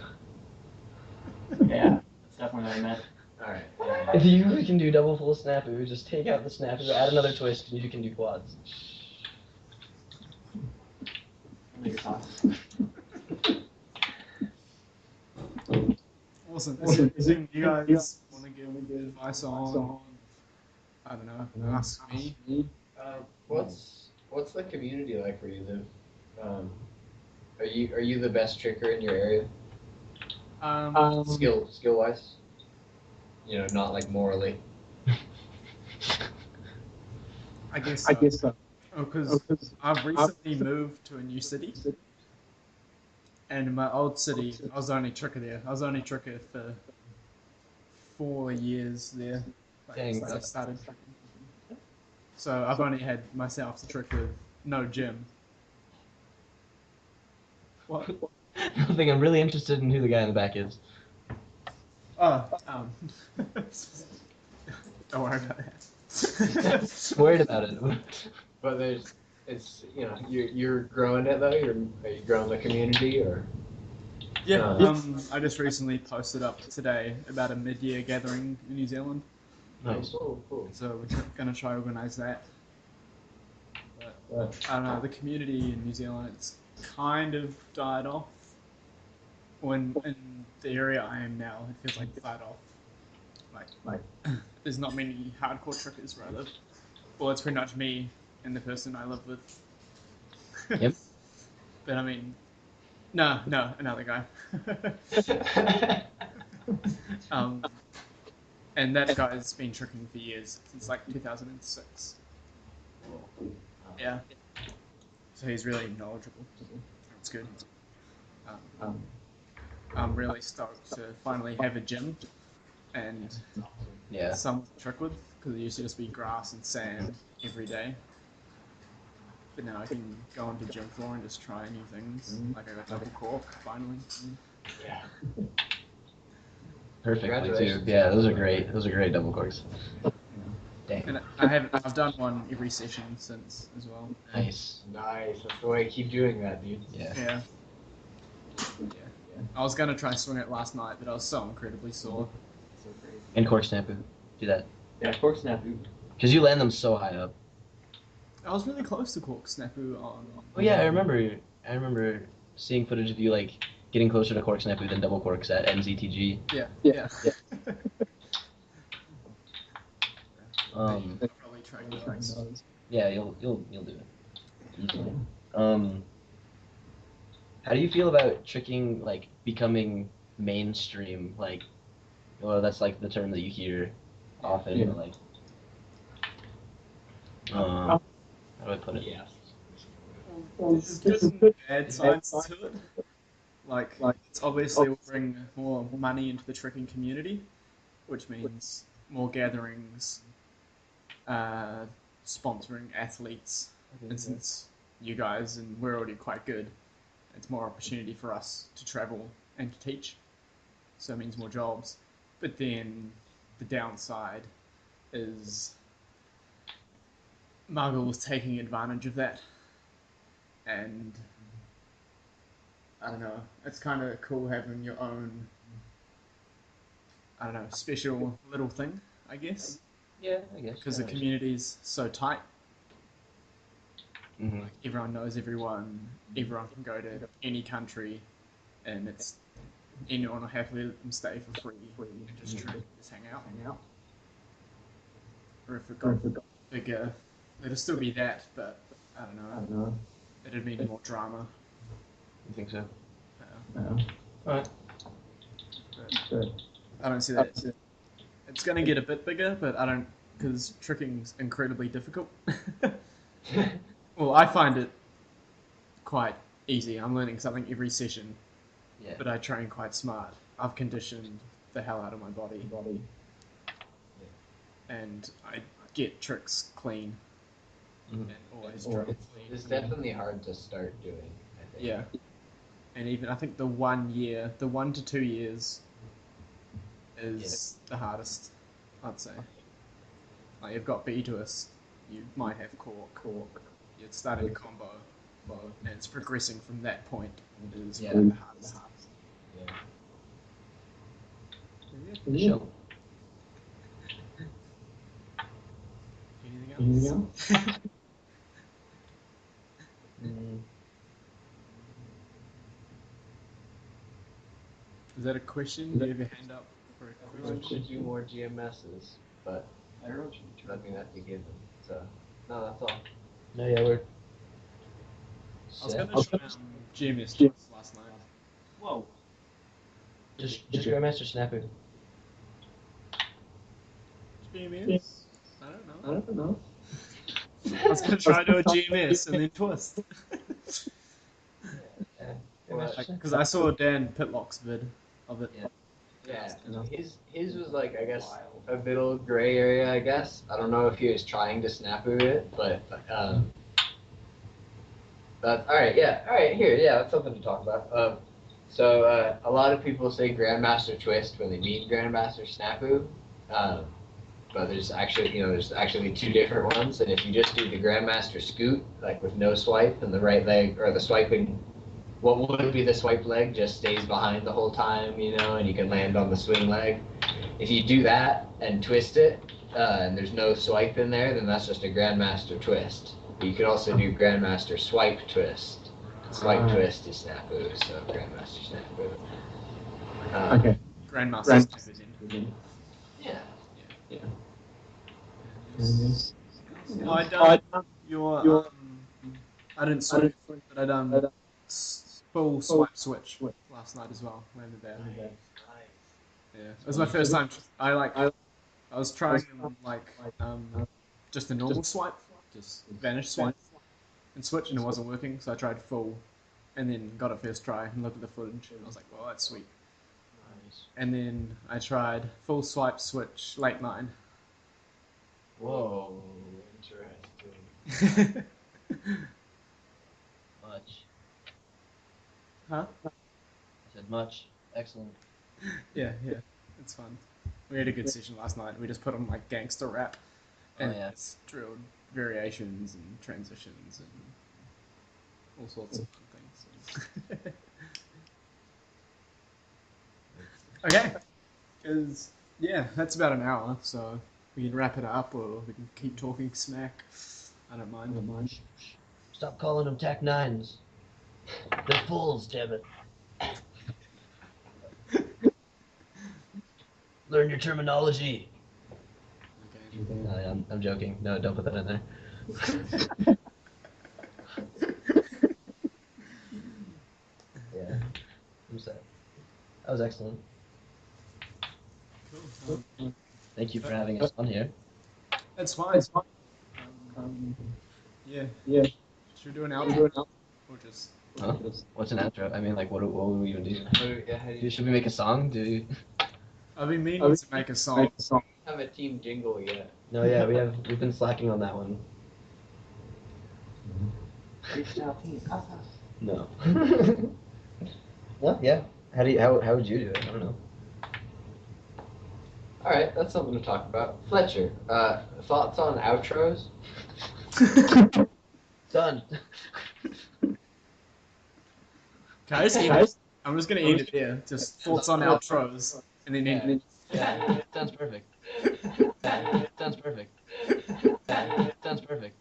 Yeah, that's definitely what I meant. Alright. If you can do double full snafu, just take out the snafu, add another twist, and you can do quads. What are your thoughts? Awesome. Anything you guys want to give advice on? I don't know. Ask me. What's the community like where you live? Are you the best tricker in your area? Skill wise? You know, not like morally. I guess so. Oh, because I've recently moved to a new city. And in my old city, I was the only tricker there. I was the only tricker for 4 years there. Dang. Since I started tricking. So I've only had myself to trick with, no gym. What? Nothing. I'm really interested in who the guy in the back is. Oh, don't worry about that. Worried about it. But it's you know, you're growing it though. Are you growing the community or? Yeah. I just recently posted up today about a mid-year gathering in New Zealand. Nice. Cool. So we're gonna try to organise that. But I don't know, the community in New Zealand, it's kind of died off. When in the area I am now, it feels like it died off. Like there's not many hardcore trickers where I live. Well, it's pretty much me and the person I live with. Yep. But I mean, no, another guy. And that guy's been tricking for years, since like 2006. Yeah. So he's really knowledgeable. It's good. I'm really stoked to finally have a gym and Yeah. someone to trick with, because it used to just be grass and sand every day. But now I can go onto gym floor and just try new things. Like I got double cork finally. Yeah. Perfectly too. Congratulations. Yeah, those are great. Those are great double corks. Dang. And I've done one every session since as well. Nice. Nice. That's the way. Keep doing that, dude. Yeah. Yeah. I was gonna try swing it last night, but I was so incredibly sore. So crazy. And cork snafu. Do that. Yeah, cork snafu. Because you land them so high up. I was really close to cork snafu on. Oh yeah, I remember seeing footage of you like getting closer to cork snafu than double corks at NZTG. Yeah. Um, I'll probably try those. yeah, you'll do it. Easily. How do you feel about tricking like becoming mainstream? Like, well, that's like the term that you hear often. Yeah. But, like, how do I put it? Yeah. There's good and bad sides to it. Like it's obviously will bring more money into the tricking community, which means more gatherings, sponsoring athletes. And since you guys and we're already quite good, it's more opportunity for us to travel and to teach. So it means more jobs. But then the downside is muggles taking advantage of that. and I don't know. It's kind of cool having your own, I don't know, special little thing, I guess, Yeah, I guess. because the community's so tight. Mm-hmm. Like everyone knows everyone. Everyone can go to any country, and it's anyone will happily let them stay for free. Just drink, just hang out. Or if it got bigger, it'll still be that, but I don't know. It'd mean more drama. You think so? Alright. I don't see that. It's going to get a bit bigger, but I don't, because tricking's incredibly difficult. Well, I find it quite easy. I'm learning something every session, but I train quite smart. I've conditioned the hell out of my body. And I get tricks clean. And always drill clean. It's definitely hard to start doing, I think. Yeah. And even, I think the 1 to 2 years is the hardest, I'd say. Like, you've got B twist, you might have cork. You're starting to combo, and it's progressing from that point is probably the hardest. Show. Anything else? Is that a question? Do you have your hand up for a Everyone question? should do more GMSs, but that may not be given. So, no, that's all. No, yeah, we're. I was going to try GMS twice last night. Whoa. Just Grandmaster Snapu. GMS? I don't know. I was going to try to do a GMS and then twist. Because I saw Dan Pitlock's vid of it. Yeah, his was like, I guess, a middle gray area, I guess. I don't know if he was trying to snafu it, but, alright, here, that's something to talk about. So, a lot of people say Grandmaster Twist when they mean Grandmaster Snafu, but there's actually two different ones, and if you just do the Grandmaster Scoot, like with no swipe, and the right leg, or the swiping, what would be the swipe leg just stays behind the whole time, and you can land on the swing leg. If you do that and twist it, and there's no swipe in there, then that's just a Grandmaster Twist. But you can also do Grandmaster Swipe Twist. Swipe Twist is Snafu, so Grandmaster Snafu. Okay. Grandmaster Snafu. Yeah. I done your I didn't switch, but I done full swipe switch last night as well. Landed there. Yeah, it was my first time. I was trying like just a normal swipe, just vanish swipe, and switch, and it wasn't working. So I tried full, and then got it first try and looked at the footage, and I was like, well, that's sweet. And then I tried full swipe switch late 9. Whoa, interesting. Much. Huh? I said much. Excellent. Yeah, it's fun. We had a good session last night. We just put on like gangster rap, and just drilled variations and transitions and all sorts of fun things. Okay, because that's about an hour, so we can wrap it up or we can keep talking smack. I don't mind. Stop calling them Tech 9s. They're fools, damn it. Learn your terminology. Okay. I'm joking. No, don't put that in there. Yeah. I'm sad. That was excellent. Cool. Thank you for having us on here. That's fine. Yeah. Should we do an outro? Or just... Huh? What's an outro? I mean, like, what will we even do? Should we make a song? I've been meaning to make a song. Have a team jingle yet? No, yeah, we've been slacking on that one. No. Well, yeah. How would you do it? I don't know. All right, that's something to talk about. Fletcher, thoughts on outros? Done. Guys, I'm just gonna eat it here. Just thoughts on outros, and then end. Yeah, sounds perfect. Sounds perfect. Sounds perfect.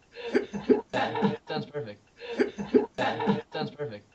Sounds perfect. Sounds perfect.